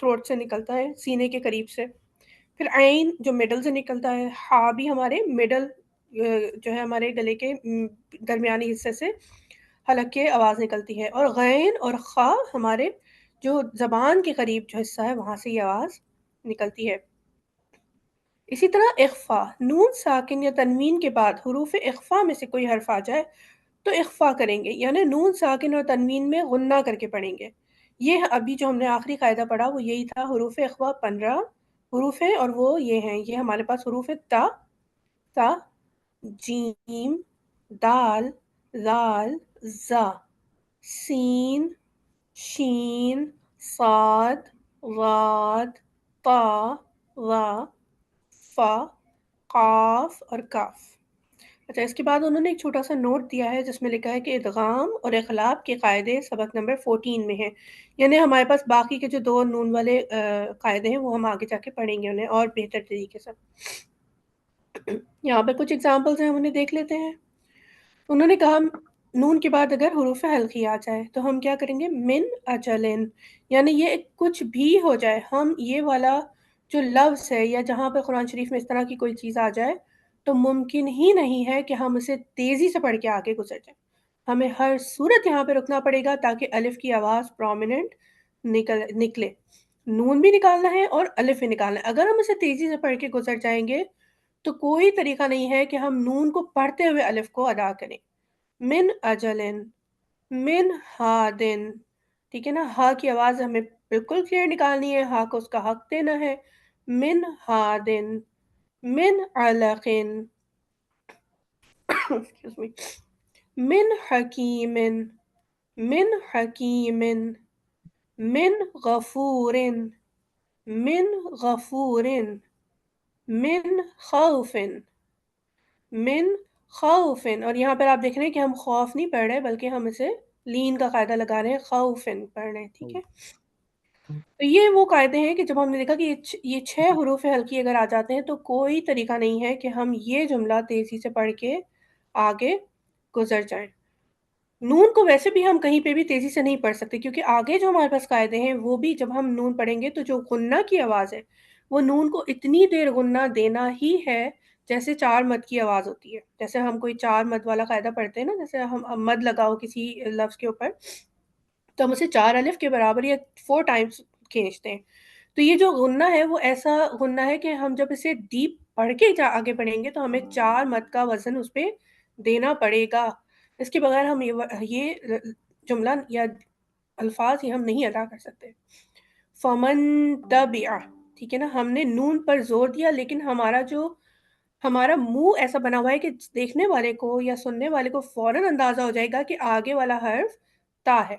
Throat سے نکلتا ہے، سینے کے قریب سے. پھر عین جو مڈل سے نکلتا ہے. ہا بھی ہمارے مڈل جو ہے ہمارے گلے کے درمیانی حصے سے حلق کے آواز نکلتی ہے. اور غین اور خا ہمارے جو زبان کے قریب جو حصہ ہے وہاں سے یہ آواز نکلتی ہے. اسی طرح اخفا، نون ساکن یا تنوین کے بعد حروف اخفا میں سے کوئی حرف آ جائے تو اخفا کریں گے، یعنی نون ساکن اور تنوین میں غنہ کر کے پڑھیں گے. یہ ابھی جو ہم نے آخری قاعدہ پڑھا وہ یہی تھا. حروف اخفا 15 حروف ہیں اور وہ یہ ہیں. یہ ہمارے پاس حروف تا، جیم، دال، ذال، زا، سین، شین، صاد، غاد، طا، ظا، فا، قاف اور کاف. اچھا، اس کے بعد انہوں نے ایک چھوٹا سا نوٹ دیا ہے جس میں لکھا ہے کہ ادغام اور اخلاق کے قاعدے سبق نمبر 14 میں ہیں. یعنی ہمارے پاس باقی کے جو 2 نون والے قاعدے ہیں وہ ہم آگے جا کے پڑھیں گے انہیں اور بہتر طریقے سے. یہاں پر کچھ اگزامپلز ہیں، ہم انہیں دیکھ لیتے ہیں. انہوں نے کہا نون کے بعد اگر حروف حلقی آ جائے تو ہم کیا کریں گے؟ من اجلن، یعنی یہ کچھ بھی ہو جائے، ہم یہ والا جو لفظ ہے یا جہاں پہ قرآن شریف میں اس طرح کی کوئی چیز آ جائے تو ممکن ہی نہیں ہے کہ ہم اسے تیزی سے پڑھ کے آگے گزر جائیں. ہمیں ہر صورت یہاں پہ رکنا پڑے گا تاکہ الف کی آواز پرومیننٹ نکلے. نون بھی نکالنا ہے اور الف بھی نکالنا ہے. اگر ہم اسے تیزی سے پڑھ کے گزر جائیں گے تو کوئی طریقہ نہیں ہے کہ ہم نون کو پڑھتے ہوئے الف کو ادا کریں. من اجلن، من ہادن، ٹھیک ہے نا. ہا کی آواز ہمیں بالکل کلیئر نکالنی ہے، ہا کو اس کا حق دینا ہے. من ہادن، من علقن، excuse me، من حکیم، من حکیم، من غفور، من غفور، من خوف، من خوف. اور یہاں پر آپ دیکھ رہے ہیں کہ ہم خوف نہیں پڑھ رہے بلکہ ہم اسے لین کا قاعدہ لگا رہے ہیں، خوفن پڑھ رہے ہیں. ٹھیک ہے، تو یہ وہ قاعدے ہیں کہ جب ہم نے دیکھا کہ یہ 6 حروف حلقی اگر آ جاتے ہیں تو کوئی طریقہ نہیں ہے کہ ہم یہ جملہ تیزی سے پڑھ کے آگے گزر جائیں. نون کو ویسے بھی ہم کہیں پہ بھی تیزی سے نہیں پڑھ سکتے کیونکہ آگے جو ہمارے پاس قاعدے ہیں وہ بھی جب ہم نون پڑھیں گے تو جو غنہ کی آواز ہے وہ نون کو اتنی دیر غنہ دینا ہی ہے جیسے 4 مد کی آواز ہوتی ہے. جیسے ہم کوئی 4 مد والا قاعدہ پڑھتے ہیں نا، جیسے ہم مد لگاؤ کسی لفظ کے اوپر تو ہم اسے 4 الف کے برابر یا 4 ٹائمز کھینچتے ہیں. تو یہ جو غنہ ہے وہ ایسا غنہ ہے کہ ہم جب اسے ڈیپ پڑھ کے آگے پڑھیں گے تو ہمیں 4 مد کا وزن اس پہ دینا پڑے گا. اس کے بغیر ہم یہ جملہ یا الفاظ یہ ہم نہیں ادا کر سکتے. فمن تبع، ٹھیک ہے نا، ہم نے نون پر زور دیا لیکن ہمارا منہ ایسا بنا ہوا ہے کہ دیکھنے والے کو یا سننے والے کو فوراً اندازہ ہو جائے گا کہ آگے والا حرف تا ہے.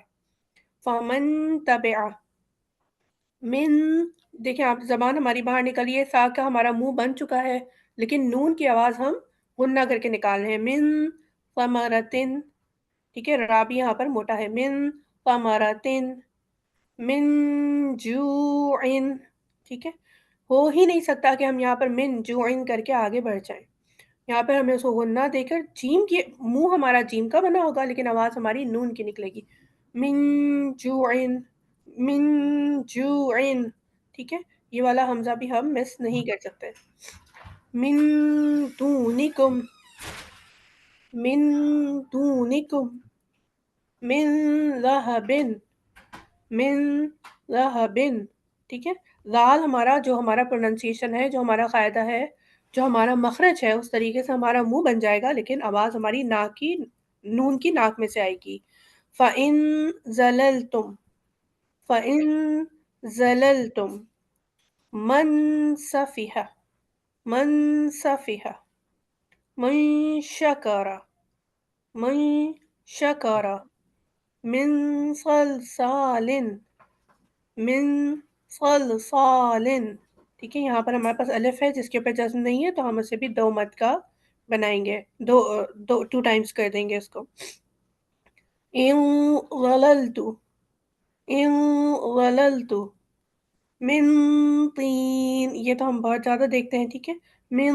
فمن تبع، من، دیکھیں آپ زبان ہماری باہر نکلی ہے، سا کا ہمارا منہ بن چکا ہے لیکن نون کی آواز ہم غنہ کر کے نکال رہے ہیں. من ثمرتن، ٹھیک ہے، را بھی یہاں پر موٹا ہے. من ثمرتن، من جوعن، ٹھیک ہے. ہو ہی نہیں سکتا کہ ہم یہاں پر من جوعن کر کے آگے بڑھ جائیں. یہاں پر ہمیں اس کو غنہ دے کر جیم کی، منہ ہمارا جیم کا بنا ہوگا لیکن آواز ہماری نون کی نکلے گی. من جوعن، من جوعن، ٹھیک ہے. یہ والا حمزہ بھی ہم مس نہیں کر سکتے. من دونکم، من دونکم، من ذہبن، من ذہبن، ٹھیک ہے. ذال ہمارا جو ہمارا پروننسیشن ہے، جو ہمارا قاعدہ ہے، جو ہمارا مخرج ہے، اس طریقے سے ہمارا منہ بن جائے گا لیکن آواز ہماری ناک کی، نون کی ناک میں سے آئے گی. فَإِن زَلَلْتُمْ، فَإِن زَلَلْتُمْ، من سفیہ، من سفیہ، من شکر، من شکر، من صلصال، من صلصال، ٹھیک ہے. یہاں پر ہمارے پاس الف ہے جس کے اوپر جزم نہیں ہے تو ہم اسے بھی 2 مد کا بنائیں گے، 2 ٹائمز کر دیں گے اس کو. ان ظللت، ان ظللت، من طین، یہ تو ہم بہت زیادہ دیکھتے ہیں، ٹھیک ہے. من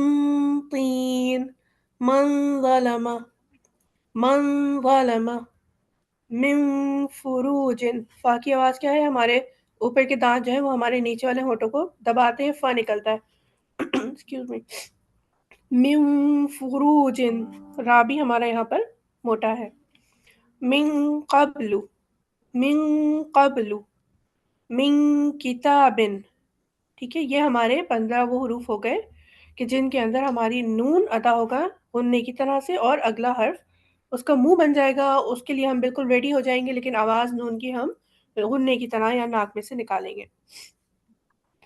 طین، من ظلم، من ظلم، من فروج، فا کی آواز کیا ہے ہمارے اوپر کے دانت جو ہے وہ ہمارے نیچے والے ہونٹوں کو دباتے ہیں، فا نکلتا ہے. Excuse me. من فروج، را بھی ہمارا یہاں پر موٹا ہے. من قبل، من قبل، من کتاب. ٹھیک ہے، یہ ہمارے 15 وہ حروف ہو گئے کہ جن کے اندر ہماری نون ادا ہوگا غننے کی طرح سے، اور اگلا حرف اس کا منہ بن جائے گا، اس کے لیے ہم بالکل ریڈی ہو جائیں گے، لیکن آواز نون کی ہم غننے کی طرح یا ناک میں سے نکالیں گے.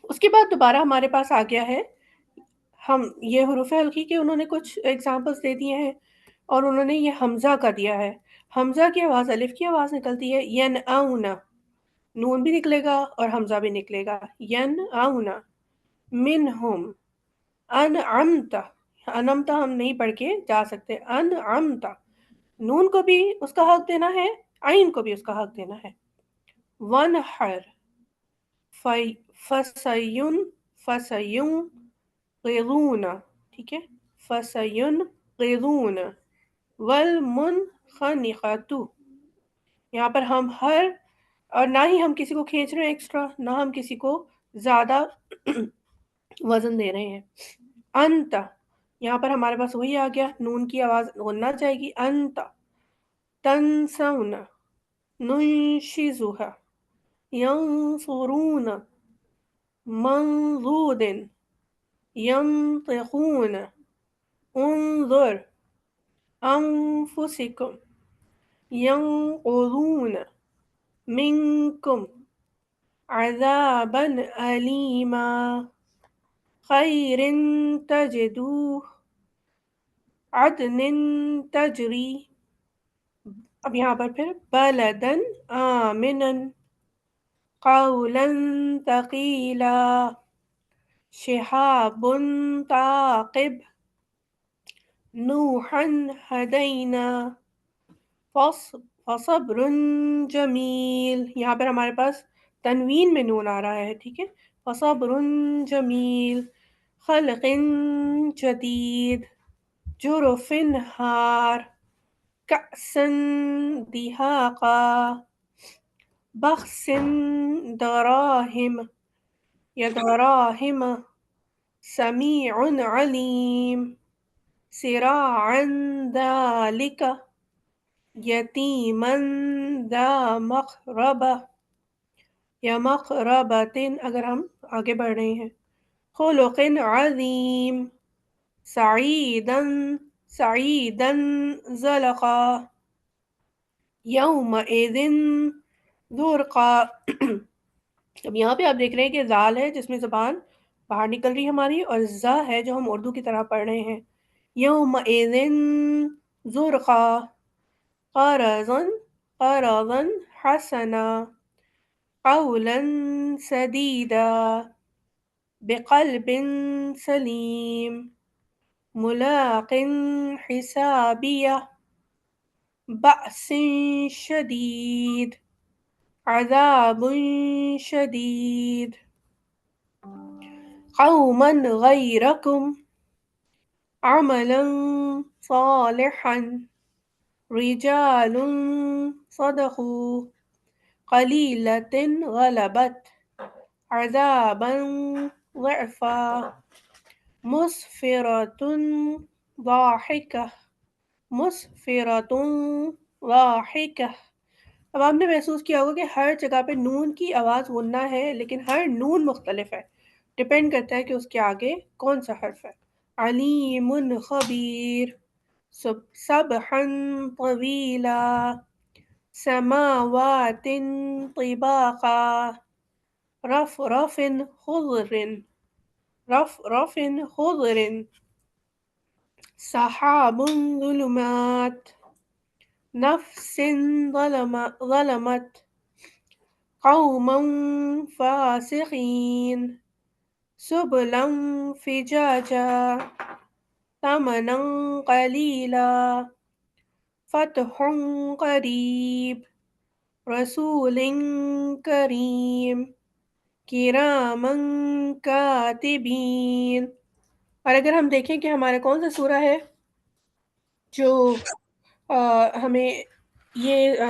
اس کے بعد دوبارہ ہمارے پاس آ گیا ہے، ہم یہ حروف ہلکی کے انہوں نے کچھ ایگزامپلس دے دیے ہیں، اور انہوں نے یہ حمزہ کا دیا ہے. حمزہ کی آواز الف کی آواز نکلتی ہے، ین اونا، نون بھی نکلے گا اور حمزہ بھی نکلے گا. ین اونا منہم، انعمت، انمتا ہم نہیں پڑھ کے جا سکتے، انعمت، نون کو بھی اس کا حق دینا ہے، عین کو بھی اس کا حق دینا ہے. ونحر، فسین، فسین غیرون، ٹھیک ہے، فسینغرون. والمنخنقۃ، یہاں پر ہم ہر، اور نہ ہی ہم کسی کو کھینچ رہے ہیں ایکسٹرا، نہ ہم کسی کو زیادہ وزن دے رہے ہیں. انت، یہاں پر ہمارے پاس وہی آ گیا، نون کی آواز غننا جائے گی. انت تنسون، ننشزها، ينصرون، منضود، ينطقون، انظر، انفسكم، ينقضون، منكم، عذابا أليما، خير تجدوه، عدن تجری. اب یہاں پر پھر بلدن آمنا، قولا ثقیلا، شہاب ثاقب، نوحا ہدینا، فصبر جمیل. یہاں پر ہمارے پاس تنوین میں نون آ رہا ہے، ٹھیک ہے. فصبر جمیل، خلق جدید، جرف ہار، کأسا دہاقا، بخس دراہم یا دراہم، سمیع علیم، سراعا ذالک، یتیما ذا مقربہ یا مقربۃ اگر ہم آگے بڑھ رہے ہیں. خلق عظیم، سعیدا، سعیدا زلقا، یومئذ ذرقا. اب یہاں پہ آپ دیکھ رہے ہیں کہ زال ہے جس میں زبان باہر نکل رہی ہے ہماری، اور زا ہے جو ہم اردو کی طرح پڑھ رہے ہیں. یومئذ ذرقا، قرضا، قرضا حسنا، قولا سدیدا، بقلب سلیم، ملاق حسابیہ، بأس شدید، عذاب شدید، قوما غیرکم، عملا صالحا، رجال صدقوا، قلیلۃ غلبت، عذابا ضعفا، مسفرۃ ضاحکہ، مسفرۃ ضاحکہ. اب آپ نے محسوس کیا ہوگا کہ ہر جگہ پہ نون کی آواز غنہ ہے، لیکن ہر نون مختلف ہے، ڈپینڈ کرتا ہے کہ اس کے آگے کون سا حرف ہے. علیم خبیر، سبحا طویلا، سماوات طباقا، رفرف خضر، رفرف خضر، سحاب ظلمات، نفس ظلمت، قوما فاسقین، سبلا فجاجا، ثمنا قلیلا، فتح قریب، رسول کریم، کراما کاتبین. اور اگر ہم دیکھیں کہ ہمارا کون سا سورہ ہے جو ہمیں یہ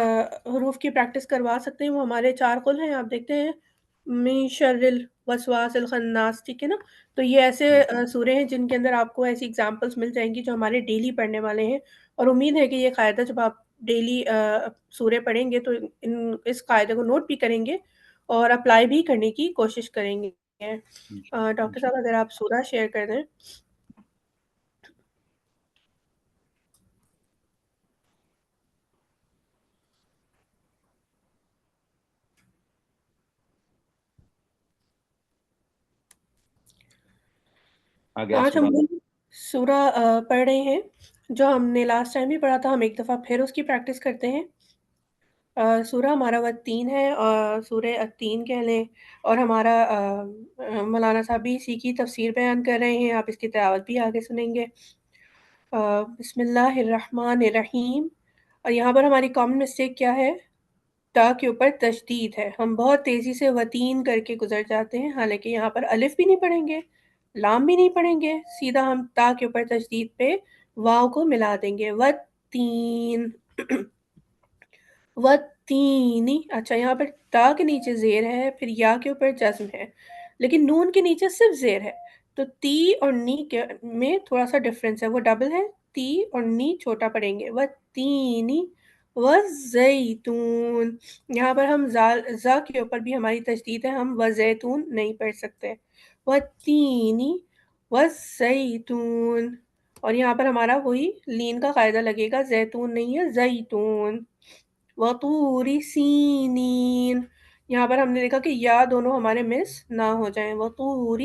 حروف کی پریکٹس کروا سکتے ہیں، وہ ہمارے 4 قل ہیں. آپ دیکھتے ہیں من شر الوسواس الخناس، ٹھیک ہے نا. تو یہ ایسے سورے ہیں جن کے اندر آپ کو ایسی اگزامپلس مل جائیں گی جو ہمارے ڈیلی پڑھنے والے ہیں، اور امید ہے کہ یہ قاعدہ جب آپ ڈیلی سورے پڑھیں گے تو اس قاعدے کو نوٹ بھی کریں گے اور اپلائی بھی کرنے کی کوشش کریں گے. ڈاکٹر صاحب اگر آپ سورہ شیئر کر دیں. آج ہم سورہ پڑھ رہے ہیں جو ہم نے لاسٹ ٹائم بھی پڑھا تھا، ہم ایک دفعہ پھر اس کی پریکٹس کرتے ہیں. سورہ ہمارا والتین ہے، اور سورہ التین کہہ لیں، اور ہمارا مولانا صاحب بھی اسی کی تفسیر بیان کر رہے ہیں، آپ اس کی تلاوت بھی آگے سنیں گے. بسم اللہ الرحمن الرحیم. اور یہاں پر ہماری کامن مسٹیک کیا ہے؟ تا کے اوپر تشدید ہے. ہم بہت تیزی سے وتین کر کے گزر جاتے ہیں، حالانکہ یہاں پر الف بھی نہیں پڑھیں گے، لام بھی نہیں پڑھیں گے، سیدھا ہم تا کے اوپر تشدید پہ واو کو ملا دیں گے. وتین وتینی. اچھا یہاں پر تا کے نیچے زیر ہے، پھر یا کے اوپر جزم ہے، لیکن نون کے نیچے صرف زیر ہے. تو تی اور نی کے میں تھوڑا سا ڈفرینس ہے، وہ ڈبل ہے، تی اور نی چھوٹا پڑیں گے. وتینی وزیتون. یہاں پر ہم زا کے اوپر بھی ہماری تشدید ہے، ہم وزیتون نہیں پڑھ سکتے. وتینی وزیتون. اور یہاں پر ہمارا وہی لین کا قاعدہ لگے گا، زیتون نہیں ہے زیتون. وطور سینین. یہاں پر ہم نے دیکھا کہ یا دونوں ہمارے مس نہ ہو جائیں. وطور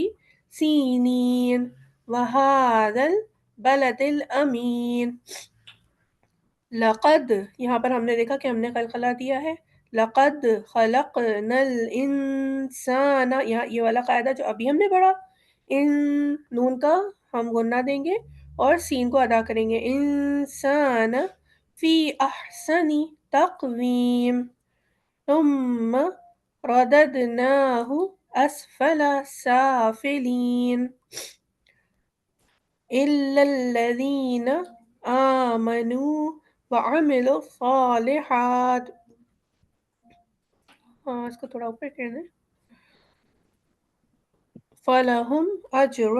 سینین وہذا البلد الامین. لقد. یہاں پر ہم نے دیکھا کہ ہم نے قلقلہ دیا ہے. لقد خلقنا الانسان. یہاں یہ والا قاعدہ جو ابھی ہم نے پڑھا، ان نون کا ہم غنہ دیں گے اور سین کو ادا کریں گے. انسان فی احسن تقویم. ثم رددناہ اسفل سافلین. إلا الذين آمنوا وعملوا الصالحات. ہاں اس کو تھوڑا اوپر کرنا ہے. فَلَهُمْ أَجْرٌ.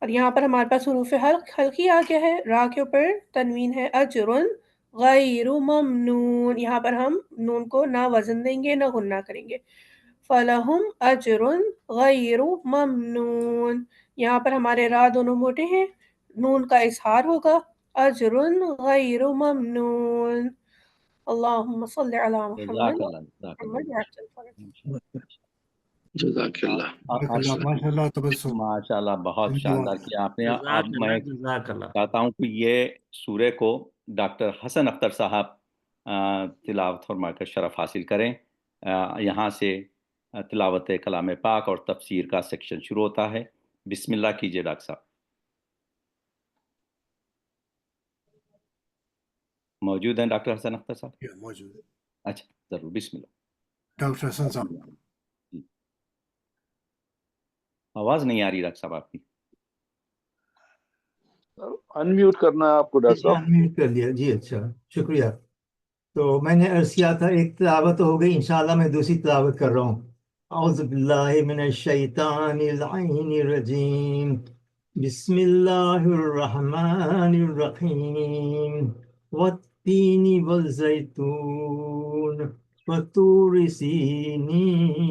اور یہاں پر ہمارے پاس حروف حلقی آ گیا ہے، را کے اوپر تنوین ہے. اجرن غیر ممنون. یہاں پر ہم نون کو نہ وزن دیں گے نہ غنہ کریں گے. فَلَهُمْ أَجْرٌ غَيْرُ مَمْنُونٍ. یہاں پر ہمارے را دونوں موٹے ہیں، نون کا اظہار ہوگا. اجرن غیر ممنون. اللہم صلی علی محمد جزاک اللہ ماشاء اللہ تبسم. ماشاء اللہ، بہت شاندار کیا آپ نے. اب میں جزاک اللہ. چاہتا ہوں کہ یہ سورے کو ڈاکٹر حسن اختر صاحب تلاوت فرما کر شرف حاصل کریں. یہاں سے تلاوت کلام پاک اور تفسیر کا سیکشن شروع ہوتا ہے. بسم اللہ کیجئے ڈاکٹر صاحب. موجود ہیں ڈاکٹر حسن اختر صاحب؟ موجود ہے اچھا ضرور، بسم اللہ. ڈاکٹر حسن صاحب. آواز نہیں آ رہی ڈاکٹر صاحب آپ کی. انمیوٹ کرنا ہے آپ کو ڈاکٹر صاحب. انمیوٹ کر لیا جی. اچھا شکریہ. تو میں نے عرض کیا تھا ایک تلاوت ہو گئی، انشاءاللہ میں دوسری تلاوت کر رہا ہوں. اعوذ باللہ من الشیطان اللعین الرجیم. بسم اللہ الرحمن الرحیم. والتین والزیتون وطور سینین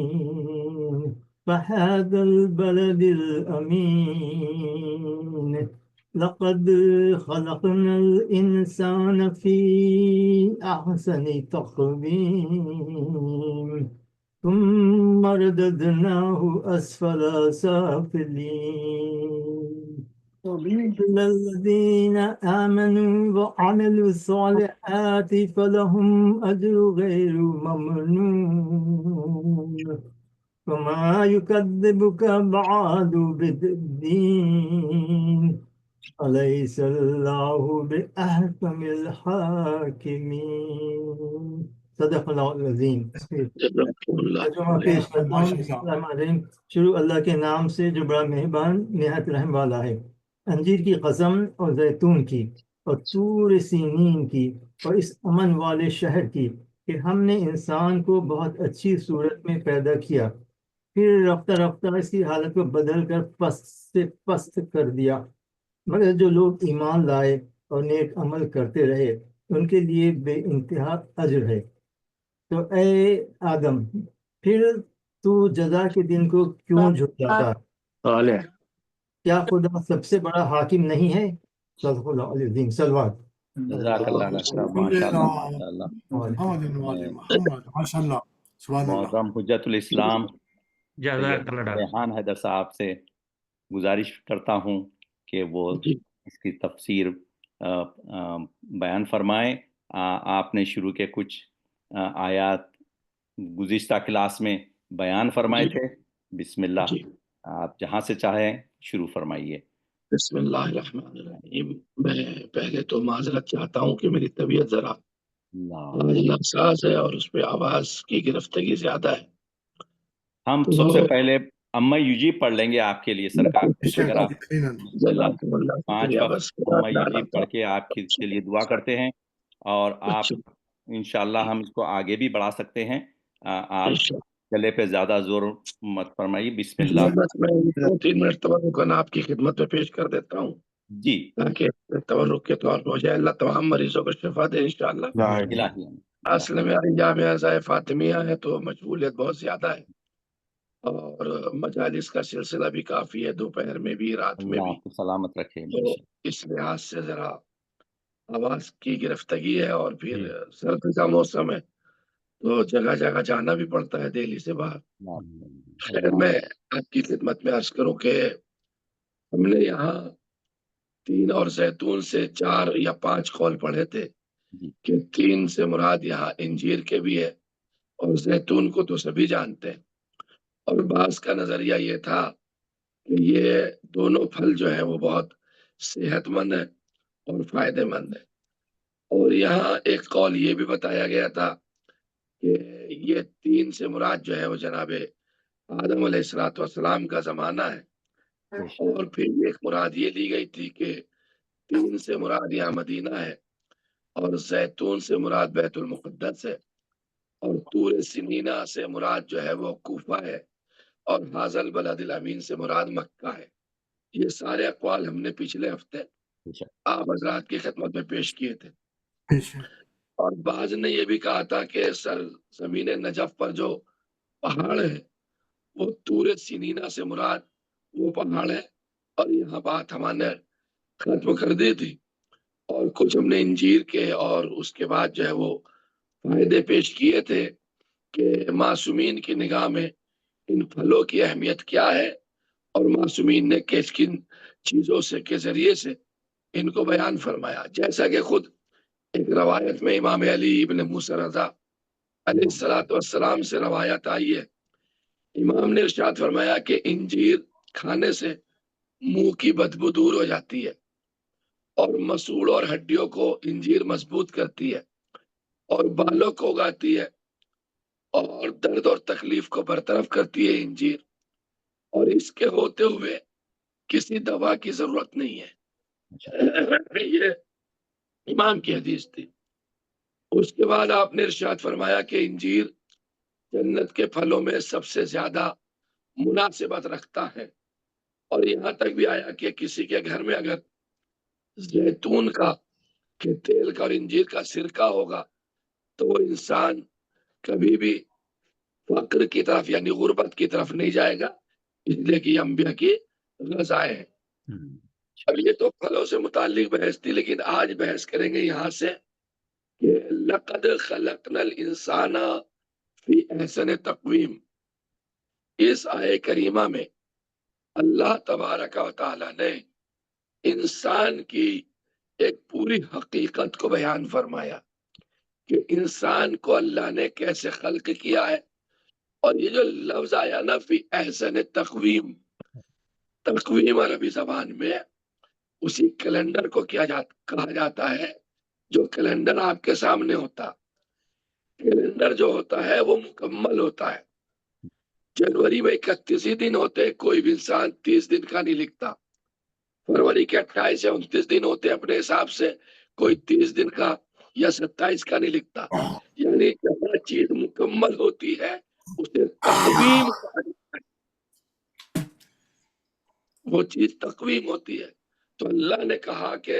وهذا البلد الأمين. لقد خلقنا الإنسان في أحسن تقويم ثم رددناه أسفل سافلين. إلا الذين آمنوا وعملوا الصالحات فلهم أجر غير ممنون. وما يكذبك بعد بالدين أليس الله بأحكم الحاكمين. صدق اللہ العظیم. ترجمہ پیش کرتا ہوں. بسم اللہ الرحمن الرحیم. شروع اللہ کے نام سے جو بڑا مہربان نہایت رحم والا ہے. انجیر کی قسم اور زیتون کی اور طور سینین کی اور اس امن والے شہر کی کہ ہم نے انسان کو بہت اچھی صورت میں پیدا کیا پھر رفتہ رفتہ اس کی حالت کو بدل کر پست سے پست کر دیا، مگر جو لوگ ایمان لائے اور نیک عمل کرتے رہے ان کے لیے بے انتہا اجر ہے۔ تو اے آدم، پھر تو جزا کے دن کو کیوں جھٹلاتا؟ صالح کیا خدا سب سے بڑا حاکم نہیں ہے؟ صدق اللہ علیہ وسلم۔ صلوات۔ جزاک اللہ ڈاکٹر صاحب، ماشاء اللہ ماشاء اللہ۔ محمد وآل محمد، ماشاء اللہ، سبحان اللہ۔ محترم حجت الاسلام جزاک اللہ ڈاکٹر ریحان حیدر صاحب سے گزارش کرتا ہوں کہ وہ اس کی تفسیر بیان فرمائیں۔ آپ نے شروع کے کچھ آیات گزشتہ کلاس میں بیان فرمائے تھے۔ بسم اللہ، آپ جہاں سے چاہیں شروع فرمائیے۔ بسم اللہ الرحمن الرحیم۔ میں پہلے تو معذرت چاہتا ہوں کہ میری طبیعت ذرا ناساز ہے اور اس پہ آواز کی گرفتگی زیادہ ہے۔ ہم سب سے پہلے اما یوجیب پڑھ لیں گے آپ کے لیے سرکار، اگر آپ 5 وقت اما یوجیب پڑھ کے آپ کے لیے دعا کرتے ہیں، اور آپ انشاءاللہ ہم اس کو آگے بھی بڑھا سکتے ہیں۔ آپ گلے پہ زیادہ زور مت فرمائیے۔ بسم اللہ۔ میں 2-3 منٹ تبرکاً آپ کی خدمت میں پیش کر دیتا ہوں جی، تاکہ تبرک کے طور پر ہو جائے۔ اللہ تمام مریضوں کو شفا دے انشاءاللہ۔ اصل میں جامعہ ازائے فاطمیہ ہے تو مشغولیت بہت زیادہ ہے، اور مجالس کا سلسلہ بھی کافی ہے، دوپہر میں بھی رات میں بھی، اللہ سلامت رکھے۔ تو اس لحاظ سے ذرا آواز کی گرفتگی ہے، اور پھر سردی کا موسم ہے تو جگہ جگہ جانا بھی پڑتا ہے دہلی سے باہر۔ خیر، میں آپ کی خدمت میں عرض کروں کہ ہم نے یہاں 3 اور زیتون سے 4 یا 5 قول پڑھے تھے کہ 3 سے مراد یہاں انجیر کے بھی ہے، اور زیتون کو تو سبھی جانتے ہیں، اور بعض کا نظریہ یہ تھا کہ یہ دونوں پھل جو ہیں وہ بہت صحت مند ہیں اور فائدہ مند ہیں۔ اور یہاں ایک قول یہ بھی بتایا گیا تھا کہ یہ 3 سے مراد جو ہے وہ جناب آدم علیہ السلام کا زمانہ ہے، اور پھر ایک مراد یہ لی گئی تھی کہ 3 سے مراد یہاں مدینہ ہے، اور زیتون سے مراد بیت المقدس ہے، اور طور سنینا سے مراد جو ہے وہ کوفہ ہے، اور حاضر البلد الامین سے مراد مکہ ہے۔ یہ سارے اقوال ہم نے پچھلے ہفتے آپ حضرات کی خدمت میں پیش کیے تھے، اور بعض نے یہ بھی کہا تھا کہ زمین نجف پر جو پہاڑ ہے وہ طور سنینا سے مراد وہ پہاڑ ہے، اور یہاں بات ہم نے ختم کر دی تھی، اور کچھ ہم نے انجیر کے اور اس کے بعد جو ہے وہ فائدے پیش کیے تھے کہ معصومین کی نگاہ میں ان پھلوں کی اہمیت کیا ہے، اور معصومین نے کس کن چیزوں سے کے ذریعے سے ان کو بیان فرمایا۔ جیسا کہ خود ایک روایت میں امام علی ابن موسیٰ رضا علیہ السلام سے روایت آئی ہے، امام نے ارشاد فرمایا کہ انجیر کھانے سے منہ کی بدبو دور ہو جاتی ہے، اور مسوڑ اور ہڈیوں کو انجیر مضبوط کرتی ہے، اور بالوں کو اگاتی ہے، اور درد اور تکلیف کو برطرف کرتی ہے انجیر، اور اس کے ہوتے ہوئے کسی دوا کی ضرورت نہیں ہے۔ یہ امام کی حدیث تھی۔ اس کے بعد آپ نے ارشاد فرمایا کہ انجیر جنت کے پھلوں میں سب سے زیادہ مناسبت رکھتا ہے، اور یہاں تک بھی آیا کہ کسی کے گھر میں اگر زیتون کا کے تیل کا اور انجیر کا سرکہ ہوگا تو وہ انسان کبھی بھی فقر کی طرف یعنی غربت کی طرف نہیں جائے گا، اس لیے کہ یہ انبیاء کی غذائیں ہیں۔ اب یہ تو پھلوں سے متعلق بحث تھی، لیکن آج بحث کریں گے یہاں سے کہ لقد خلقنا الانسان فی احسن تقویم۔ اس آیے کریمہ میں اللہ تبارک و تعالی نے انسان کی ایک پوری حقیقت کو بیان فرمایا کہ انسان کو اللہ نے کیسے خلق کیا ہے، اور یہ جو لفظ آیا نا فی احسن تقویم، تقویم عربی زبان میں اسی کیلنڈر کو کہا جاتا ہے جو کیلنڈر آپ کے سامنے ہوتا۔ کیلنڈر جو ہوتا ہے وہ مکمل ہوتا ہے۔ جنوری میں 31 ہی دن ہوتے، کوئی بھی انسان 30 دن کا نہیں لکھتا۔ فروری کے 28 یا 29 دن ہوتے اپنے حساب سے، کوئی 30 دن کا یا 27 کا نہیں لکھتا۔ یعنی جب چیز مکمل ہوتی ہے اسے تقویم کہا جاتا ہے۔ وہ چیز تقویم ہوتی ہے. تو اللہ نے کہا کہ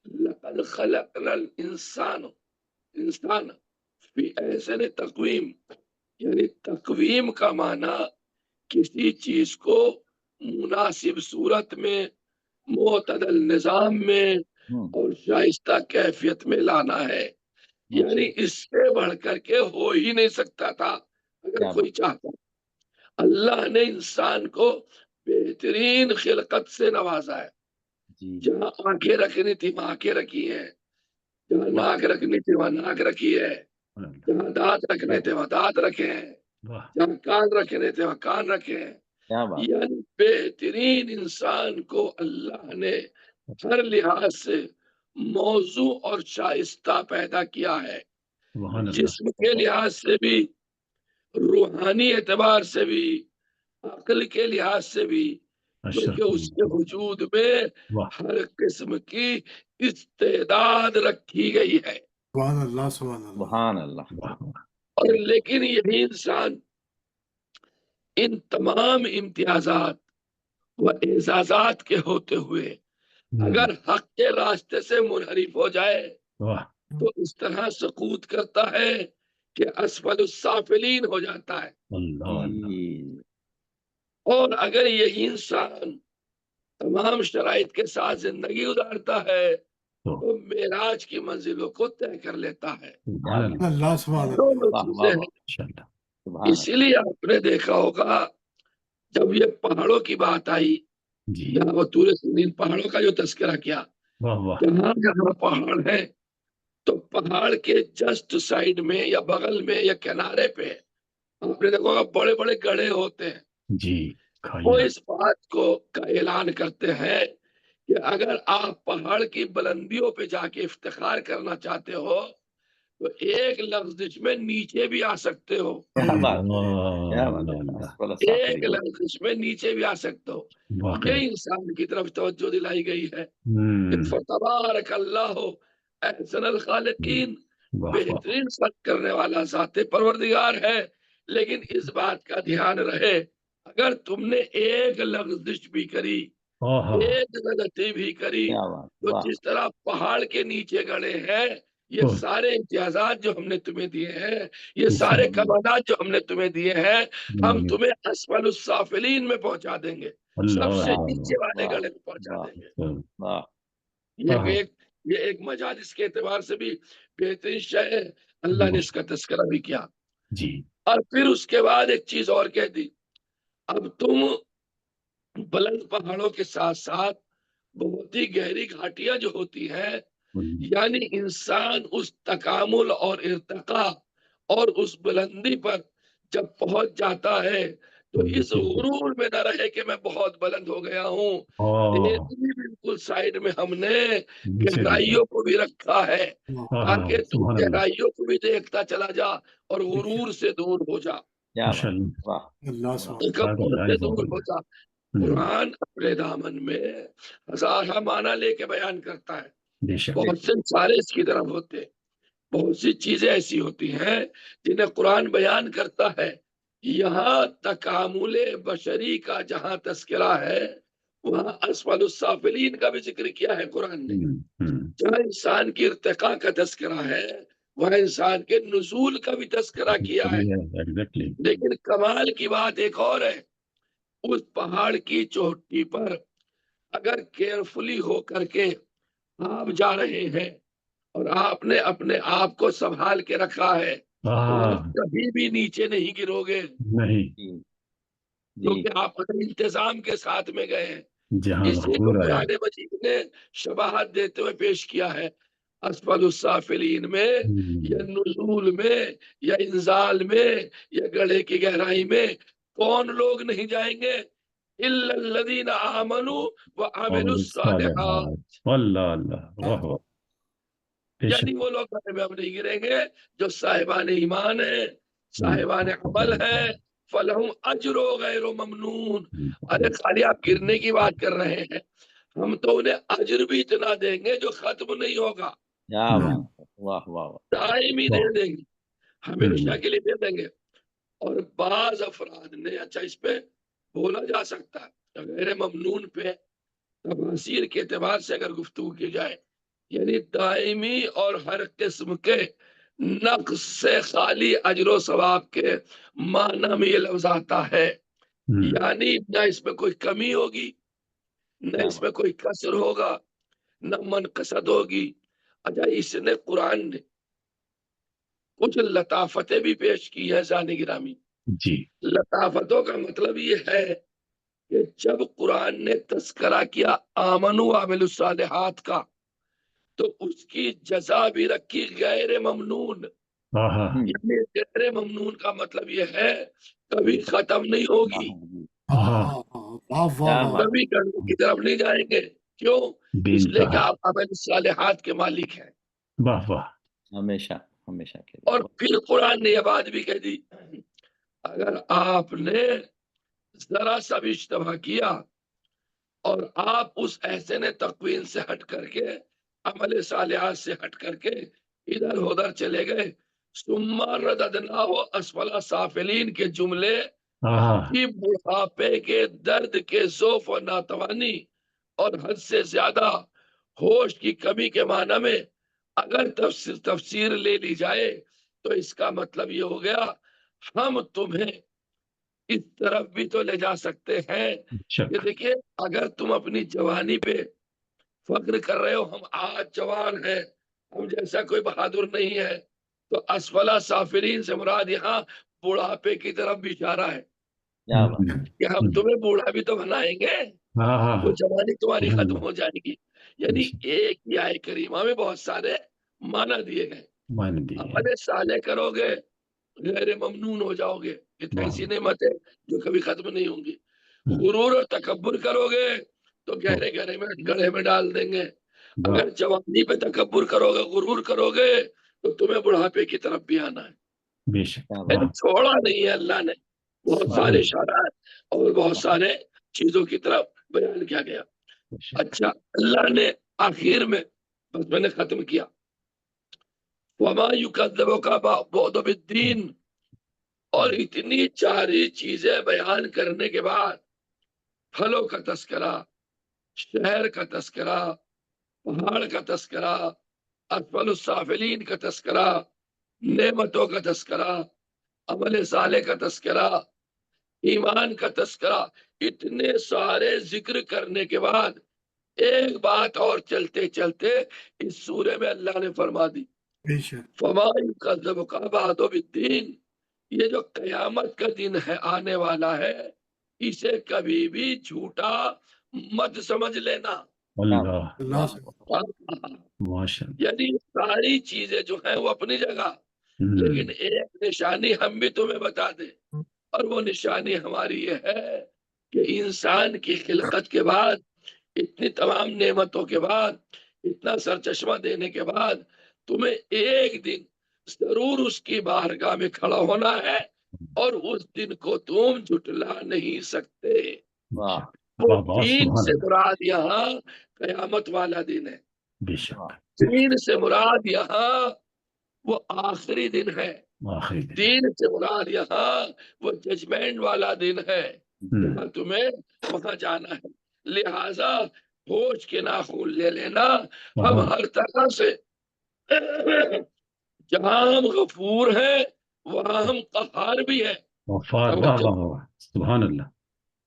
لقد خلقنا الانسان فی احسن تقویم، یعنی تقویم کا معنی کسی چیز کو مناسب صورت میں، معتدل نظام میں اور شائستہ کیفیت میں لانا ہے. یعنی اس سے بڑھ کر کے ہو ہی نہیں سکتا تھا اگر کوئی چاہتا. اللہ نے انسان کو بہترین خلقت سے نوازا ہے. جہاں آنکھیں رکھنی تھی وہاں آنکھیں رکھی ہیں، جہاں ناک رکھنی تھی وہاں ناک رکھی ہے، جہاں دانت رکھنے تھے وہاں دانت رکھے ہیں، جہاں کان رکھنے تھے وہاں کان رکھے ہیں. یعنی بہترین انسان کو اللہ نے ہر لحاظ سے موضوع اور شائستہ پیدا کیا ہے. جسم کے لحاظ سے بھی، روحانی اعتبار سے بھی، عقل کے لحاظ سے بھی، کیونکہ اس کے وجود میں ہر قسم کی استعداد رکھی گئی ہے. سبحان اللہ سبحان اللہ سبحان اللہ. اور لیکن یہی انسان ان تمام امتیازات و اعزازات کے ہوتے ہوئے اگر حق کے راستے سے منحرف ہو جائے تو اس طرح سقوط کرتا ہے کہ اسفل السافلین ہو جاتا ہے. اور اگر یہی انسان تمام شرائط کے ساتھ زندگی گزارتا ہے تو معراج کی منزلوں کو طے کر لیتا ہے. اللہ سبحان اللہ. دونوں چیزیں ہیں. اسی لیے آپ نے دیکھا ہوگا جب یہ پہاڑوں کی بات آئی، یہاں وہ طور سنین پہاڑوں کا جو تذکرہ کیا، جہاں جہاں پہاڑ ہے تو پہاڑ کے جسٹ سائڈ میں یا بغل میں یا کنارے پہ آپ نے دیکھا ہوگا بڑے بڑے گڑھے ہوتے ہیں. وہ اس بات کا اعلان کرتے ہیں کہ اگر آپ پہاڑ کی بلندیوں پہ جا کے افتخار کرنا چاہتے ہو تو ایک لفظ میں نیچے بھی آ سکتے ہو. ایک لفظ میں نیچے بھی آ سکتے ہو. یہ انسان کی طرف توجہ دلائی گئی ہے. فتبارک اللہ احسن الخالقین، بہترین خلق کرنے والا ذات پروردگار ہے. لیکن اس بات کا دھیان رہے اگر تم نے ایک لغزش بھی کری، ایک غلطی بھی کری، تو جس طرح پہاڑ کے نیچے گڑے ہیں، یہ سارے امتیازات جو ہم نے تمہیں دیے ہیں، یہ سارے کمالات جو ہم نے تمہیں دیے ہیں، ہم تمہیں اسفل السافلین میں پہنچا دیں گے، سب سے نیچے والے گڑے میں پہنچا دیں گے. یہ ایک مجالس کے اعتبار سے بھی بہترین شے ہے. اللہ نے اس کا تذکرہ بھی کیا. اور پھر اس کے بعد ایک چیز اور کہہ دی، اب تم بلند پہاڑوں کے ساتھ ساتھ بہت ہی گہری گھاٹیاں جو ہوتی ہیں، یعنی انسان اس تکامل اور ارتقاء اور اس بلندی پر جب پہنچ جاتا ہے تو اس غرور میں نہ رہے کہ میں بہت بلند ہو گیا ہوں. بالکل سائڈ میں ہم نے گہرائیوں کو بھی رکھا ہے تاکہ تم گہرائیوں کو بھی دیکھتا چلا جا اور غرور سے دور ہو جا. دور ہو جا. قرآن اپنے دامن میں ہزارہ معنی لے کے بیان کرتا ہے. بہت سے سارے اس کی طرف ہوتے ہیں. بہت سی چیزیں ایسی ہوتی ہیں جنہیں قرآن بیان کرتا ہے. یہاں تکامل بشری کا جہاں تذکرہ ہے وہاں اسفل السافلین کا بھی ذکر کیا ہے قرآن نے. جہاں انسان کی ارتقاء کا تذکرہ ہے وہاں انسان کے نزول کا بھی تذکرہ کیا ہے. لیکن کمال کی بات ایک اور ہے، اس پہاڑ کی چوٹی پر اگر کیئرفلی ہو کر کے آپ جا رہے ہیں اور آپ نے اپنے آپ کو سنبھال کے رکھا ہے آپ کبھی بھی نیچے نہیں گرو گے، کیونکہ آپ اپنے انتظام کے ساتھ میں گئے ہیں. اسی کو قرآن مجید نے شباہت دیتے ہوئے پیش کیا ہے، اسفل السافلین میں یا نزول میں یا انزال میں یا گڑھے کی گہرائی میں کون لوگ نہیں جائیں گے؟ الا الذین آمنوا وعملوا الصالحات. یعنی وہ لوگ گڑھے میں ہم نہیں گریں گے جو صاحبان ایمان ہیں، صاحبان عمل ہیں. فلہم اجر غیر ممنون. ارے خالی آپ گرنے کی بات کر رہے ہیں، ہم تو انہیں اجر بھی اتنا دیں گے جو ختم نہیں ہوگا، دائم ہی دے دیں گے، ہمیشہ کے لیے دے دیں گے. اور بعض افراد نے، اچھا اس پہ بولا جا سکتا ہے، غیر ممنون پہ تفاسیر کے اعتبار سے اگر گفتگو کی جائے یعنی دائمی اور ہر قسم کے نقص سے خالی اجر و ثواب کے معنی میں یہ لفظ آتا ہے، یعنی نہ اس میں کوئی کمی ہوگی، نہ اس میں کوئی کسر ہوگا، نہ منقصد ہوگی۔ اچھا، اس نے قرآن نے کچھ لطافتیں بھی پیش کی ہیں ذہن گرامی جی، لطافتوں کا مطلب یہ ہے کہ جب قرآن نے تذکرہ کیا آمنو وعملوا الصالحات کا تو اس کی جزا بھی رکھی غیر ممنون، یعنی غیر ممنون کا مطلب یہ ہے کبھی ختم نہیں ہوگی، کبھی کرنے کی طرف نہیں جائیں گے۔ کیوں؟ اس لیے کہ آپ عمل الصالحات کے مالک ہیں، واہ واہ، ہمیشہ ہمیشہ کے اور پھر قرآن نے یہ بات بھی کہہ دی اگر آپ نے ذرا سا بھی اجتماع کیا اور آپ اس احسن تقویم سے ہٹ کر کے عمل صالحات سے ہٹ کر کے ادھر ادھر چلے گئے، ثم رددناہ اسفل سافلین کے جملے کی بڑھاپے کے درد کے ذوف و ناتوانی اور حد سے زیادہ ہوش کی کمی کے معنی میں اگر تفسیر لے لی جائے تو اس کا مطلب یہ ہو گیا ہم تمہیں اس طرف بھی تو لے جا سکتے ہیں کہ دیکھیں اگر تم اپنی جوانی پہ فخر کر رہے ہو ہم آج جوان ہیں، ہم جیسا کوئی بہادر نہیں ہے، تو اسفلا سافلین سے مراد یہاں بڑھاپے کی طرف بھی اشارہ ہے کہ ہم تمہیں بوڑھا بھی تو بنائیں گے، وہ جوانی تمہاری ختم ہو جائے گی۔ یعنی ایک ہی آئے کریمہ میں بہت سارے معنی دیے گئے، عمل صالح کرو گے غیر ممنون ہو جاؤ گے، اتنا ایسی نعمت ہے جو کبھی ختم نہیں ہوں گی۔ غرور اور تکبر کرو گے تو گڑھے میں ڈال دیں گے، اگر جوانی پہ تکبر کرو گے غرور کرو گے تو تمہیں بڑھاپے کی طرف بھی آنا ہے، چھوڑا نہیں ہے اللہ نے، بہت سارے اشارات اور بہت سارے چیزوں کی طرف بیان کیا گیا۔ اچھا، اللہ نے آخر میں بس میں نے ختم کیا وما یکذبک بعد بالدین، اور اتنی ساری چیزیں بیان کرنے کے بعد پھلوں کا تذکرہ، شہر کا تذکرہ، پہاڑ کا تذکرہ، اسفل السافلین کا تذکرہ، نعمتوں کا تذکرہ، عمل صالح کا تذکرہ، ایمان کا تذکرہ، اتنے سارے ذکر کرنے کے بعد ایک بات اور چلتے چلتے اس سورے میں اللہ نے فرما دی فما یکذبک بعد بالدین، یہ جو قیامت کا دن ہے آنے والا ہے اسے کبھی بھی جھوٹا مت سمجھ لینا۔ یعنی ساری چیزیں جو ہیں وہ اپنی جگہ، لیکن ایک نشانی ہم بھی تمہیں بتا دیں، اور وہ نشانی ہماری یہ ہے کہ انسان کی خلقت کے بعد اتنی تمام نعمتوں کے بعد اتنا سرچشمہ دینے کے بعد تمہیں ایک دن ضرور اس کی بارگاہ میں کھڑا ہونا ہے، اور اس دن کو تم جھٹلا نہیں سکتے۔ وہ دین سے مراد یہاں قیامت والا دن ہے، دین سے مراد یہاں وہ آخری دن ہے، دین سے مراد یہاں وہ ججمنٹ والا دن ہے جہاں تمہیں وہاں جانا ہے۔ لہذا ہوش کے ناخن لے لینا، ہم ہر طرح سے جہاں ہم غفور ہیں وہاں ہم قہار بھی ہیں۔ سبحان اللہ،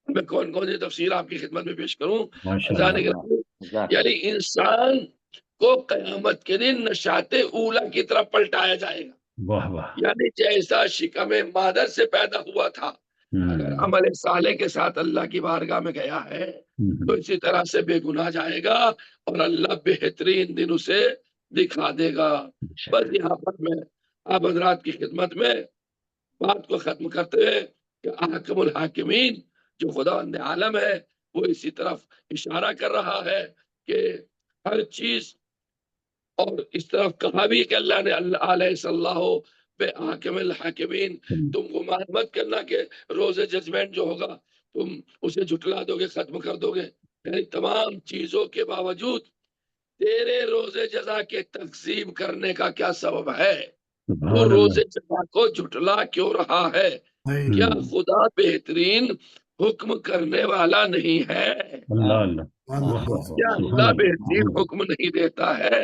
میں کون کون سی تفسیر آپ کی خدمت میں پیش کروں؟ یعنی انسان کو قیامت کے دن نشاط اولا کی طرف پلٹایا جائے گا، یعنی جیسا شکم مادر سے پیدا ہوا تھا اگر عمل صالح کے ساتھ اللہ کی بارگاہ میں گیا ہے تو اسی طرح سے بے گناہ جائے گا، اور اللہ بہترین دن اسے دکھا دے گا۔ بس یہاں پر میں آپ حضرات کی خدمت میں بات کو ختم کرتے ہوئے کہ حاکم الحاکمین جو خداوند عالم ہے وہ اسی طرف اشارہ کر رہا ہے کہ ہر چیز، اور اس طرف کہا بھی کہ اللہ نے علیہ صلی اللہ بے حاکم الحاکمین، تم گمان مت کرنا کہ روز ججمنٹ جو ہوگا تم اسے جھٹلا دو گے، ختم کر دو گے، یعنی تمام چیزوں کے باوجود تیرے روز جزا کے تقسیم کرنے کا کیا سبب ہے؟ وہ روز جزا کو جھٹلا کیوں رہا ہے؟ کیا خدا بہترین حکم کرنے والا نہیں ہے؟ اللہ اللہ اللہ کیا سبحان اللہ اللہ بہترین حکم نہیں دیتا ہے؟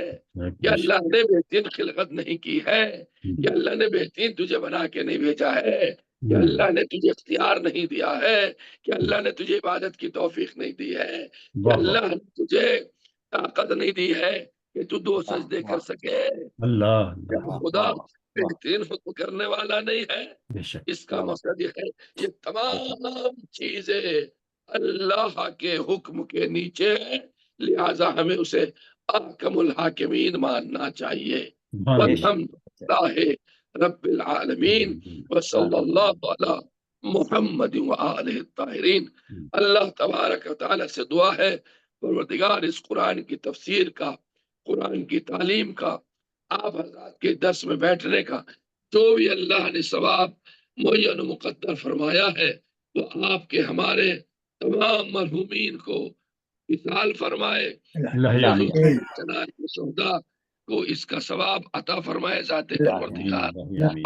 کیا اللہ نے بہترین خلقت نہیں کی ہے؟ کیا اللہ نے بہترین تجھے بنا کے نہیں بھیجا ہے؟ کہ اللہ نے تجھے اختیار نہیں دیا ہے؟ کہ اللہ نے تجھے عبادت کی توفیق نہیں دی ہے؟ کہ اللہ نے تجھے طاقت نہیں دی ہے کہ تو 2 سجدے کر سکے؟ اللہ کیا خدا بہترین حکم کرنے والا نہیں ہے؟ بے شک اس کا مقصد یہ ہے یہ تمام چیزیں اللہ کے حکم کے نیچے ہیں، لہذا ہمیں اسے احکم الحاکمین ماننا چاہیے۔ والحمدللہ رب العالمین وصلی اللہ علی محمد وآلہ الطاہرین۔ اللہ تبارک و تعالی سے دعا ہے پروردگار اس قرآن کی تفسیر کا، قرآن کی تعلیم کا، آپ حضرات کے درس میں بیٹھنے کا جو بھی اللہ نے ثواب معین و مقدر فرمایا ہے وہ آپ کے ہمارے تمام مرحومین کو اصال فرمائے، شہداء کو اس کا ثواب عطا فرمائے ذات پروردگار۔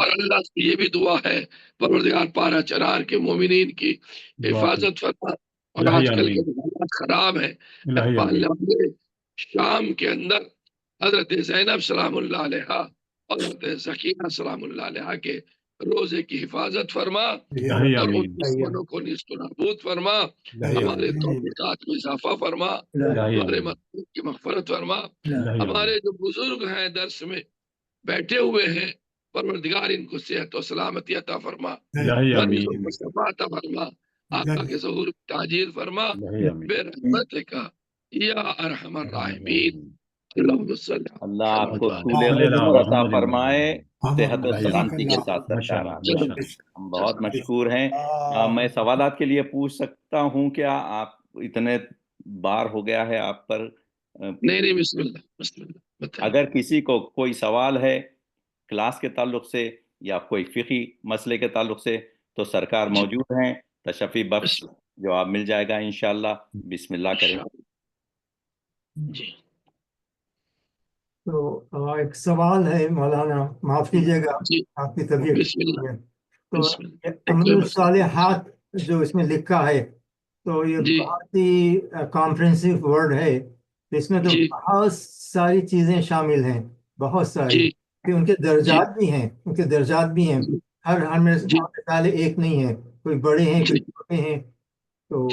اور اللہ سے یہ بھی دعا ہے پروردگار پارا چرار کے مومنین کی حفاظت فرما، اور آج کل کے حالات خراب ہیں، شام کے اندر حضرت زینب سلام اللہ علیہا اور حضرت ذکیہ سلام اللہ علیہا کے روزے کی حفاظت فرما، اور ان دشمنوں کو نیست و نابود فرما، ہمارے توفیقات میں اضافہ فرما، ہمارے مطلوب کی مغفرت فرما۔ ہمارے جو بزرگ ہیں درس میں بیٹھے ہوئے ہیں پروردگار ان کو صحت و سلامتی عطا فرما، مریضوں کو شفا عطا فرما، آقا کے ظہور تاجیل فرما بے رحمتک یا ارحم الراحمین۔ اللہ آپ کو طول عمر عطا فرمائے، صحت و سلامتی کے ساتھ سرکار۔ ہم بہت مشکور ہیں۔ میں سوالات کے لیے پوچھ سکتا ہوں کیا؟ آپ اتنے بار ہو گیا ہے آپ پر؟ نہیں، بسم اللہ۔ اگر کسی کو کوئی سوال ہے کلاس کے تعلق سے یا کوئی فقہی مسئلے کے تعلق سے تو سرکار موجود ہیں، تشفی بخش جواب مل جائے گا انشاءاللہ۔ بسم اللہ کریں۔ جی تو ایک سوال ہے مولانا، معاف کیجیے گا آپ کی طبیعت بسم اللہ۔ تو عمل الصالحات جو اس میں لکھا ہے تو یہ بہت ہی کمپریہنسو ورڈ ہے، اس میں تو بہت ساری چیزیں شامل ہیں، بہت ساری، کہ ان کے درجات بھی ہیں، ان کے درجات بھی ہیں، ہر میں مثالیں ایک نہیں ہیں، کوئی بڑے ہیں کوئی چھوٹے ہیں، تو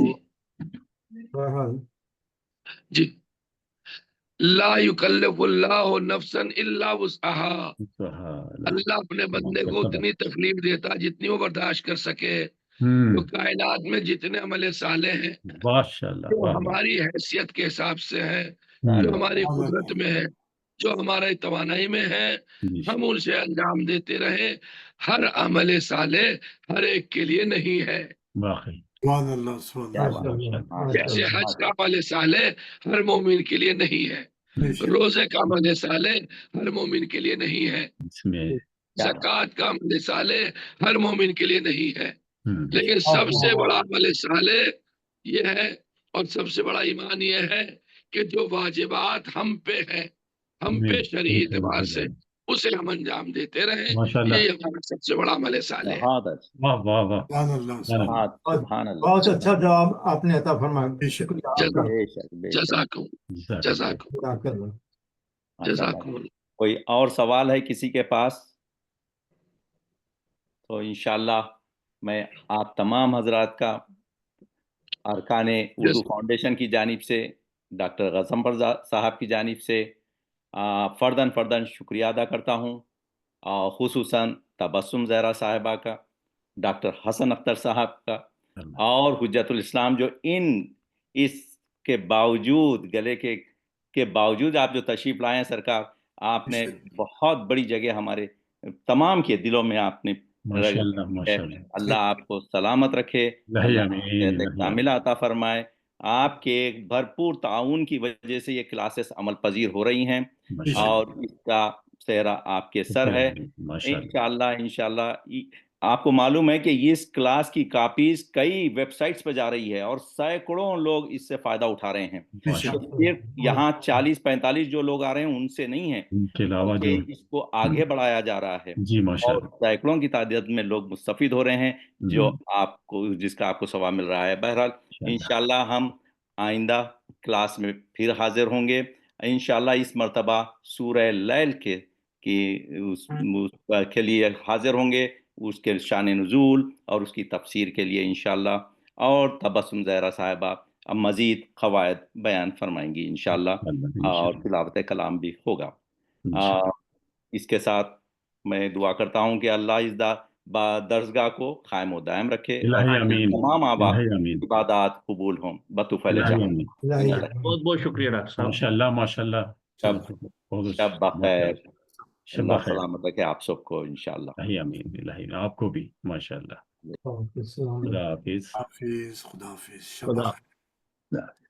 بہرحال جی لا یکلف اللہ نفسا الا وسعها، اللہ اپنے بندے کو اتنی تکلیف دیتا جتنی وہ برداشت کر سکے۔ تو کائنات میں جتنے عمل صالح ہیں جو ہماری حیثیت کے حساب سے ہے، جو ہماری قدرت میں ہے، جو ہمارے توانائی میں ہے، ہم ان سے انجام دیتے رہے۔ ہر عمل صالح ہر ایک کے لیے نہیں ہے، جیسے حج کا عمل صالح ہر مومن کے لیے نہیں ہے، روزے کا عمل صالح ہر مومن کے لیے نہیں ہے، زکوٰۃ کا عمل صالح ہر مومن کے لیے نہیں ہے، لیکن سب سے بڑا عمل صالح یہ ہے اور سب سے بڑا ایمان یہ ہے کہ جو واجبات ہم پہ ہیں، ہم پہ شرعی اعتبار سے، اسے ہم انجام دیتے رہیں، یہی ہمارا سب سے بڑا عمل صالح ہے۔ بہت اچھا جواب آپ نے عطا فرمایا، شکریہ۔ جزاکم۔ کوئی اور سوال ہے کسی کے پاس؟ تو انشاءاللہ میں آپ تمام حضرات کا ارکان اردو فاؤنڈیشن کی جانب سے، ڈاکٹر غزنفر صاحب کی جانب سے فرداً شکریہ ادا کرتا ہوں، اور خصوصاً تبسم زہرا صاحبہ کا، ڈاکٹر حسن اختر صاحب کا، اور حجت الاسلام جو اس کے باوجود گلے کے باوجود آپ جو تشریف لائے ہیں سرکار، آپ نے بہت بڑی جگہ ہمارے تمام کے دلوں میں آپ نے اللہ آپ کو سلامت رکھے، کاملہ عطا فرمائے۔ آپ کے بھرپور تعاون کی وجہ سے یہ کلاسز عمل پذیر ہو رہی ہیں، اور اس کا سہرا آپ کے سر ہے۔ انشاءاللہ آپ کو معلوم ہے کہ اس کلاس کی کاپیز کئی ویب سائٹس پہ جا رہی ہے اور سینکڑوں لوگ اس سے فائدہ اٹھا رہے ہیں. صرف یہاں 40-45 جو لوگ آ رہے ہیں ان سے نہیں ہے، ان کے علاوہ جو اس کو آگے بڑھایا جا رہا ہے جی ماشاء اور اللہ سینکڑوں کی تعداد میں لوگ مستفید ہو رہے ہیں جو آپ کو جس کا آپ کو ثواب مل رہا ہے. بہرحال انشاءاللہ ہم آئندہ کلاس میں پھر حاضر ہوں گے. انشاءاللہ اس مرتبہ سورہ لیل کے لیے حاضر ہوں گے، اس کے شان نزول اور اس کی تفسیر کے لیے انشاءاللہ. اور تبسم زہرا صاحبہ اب مزید قواعد بیان فرمائیں گی انشاءاللہ اور تلاوت کلام بھی ہوگا. اس کے ساتھ میں دعا کرتا ہوں کہ اللہ اس درسگاہ کو قائم و دائم رکھے اور تمام عبادات قبول ہوں بطفیل جان. بہت بہت شکریہ ڈاکٹر صاحب. ماشاء اللہ ماشاء اللہ. شب بخیر. اللہ سلامت رکھے آپ سب کو انشاءاللہ. آمین. آپ کو بھی ماشاء اللہ. خدا حافظ. خدا حافظ. شب بخیر.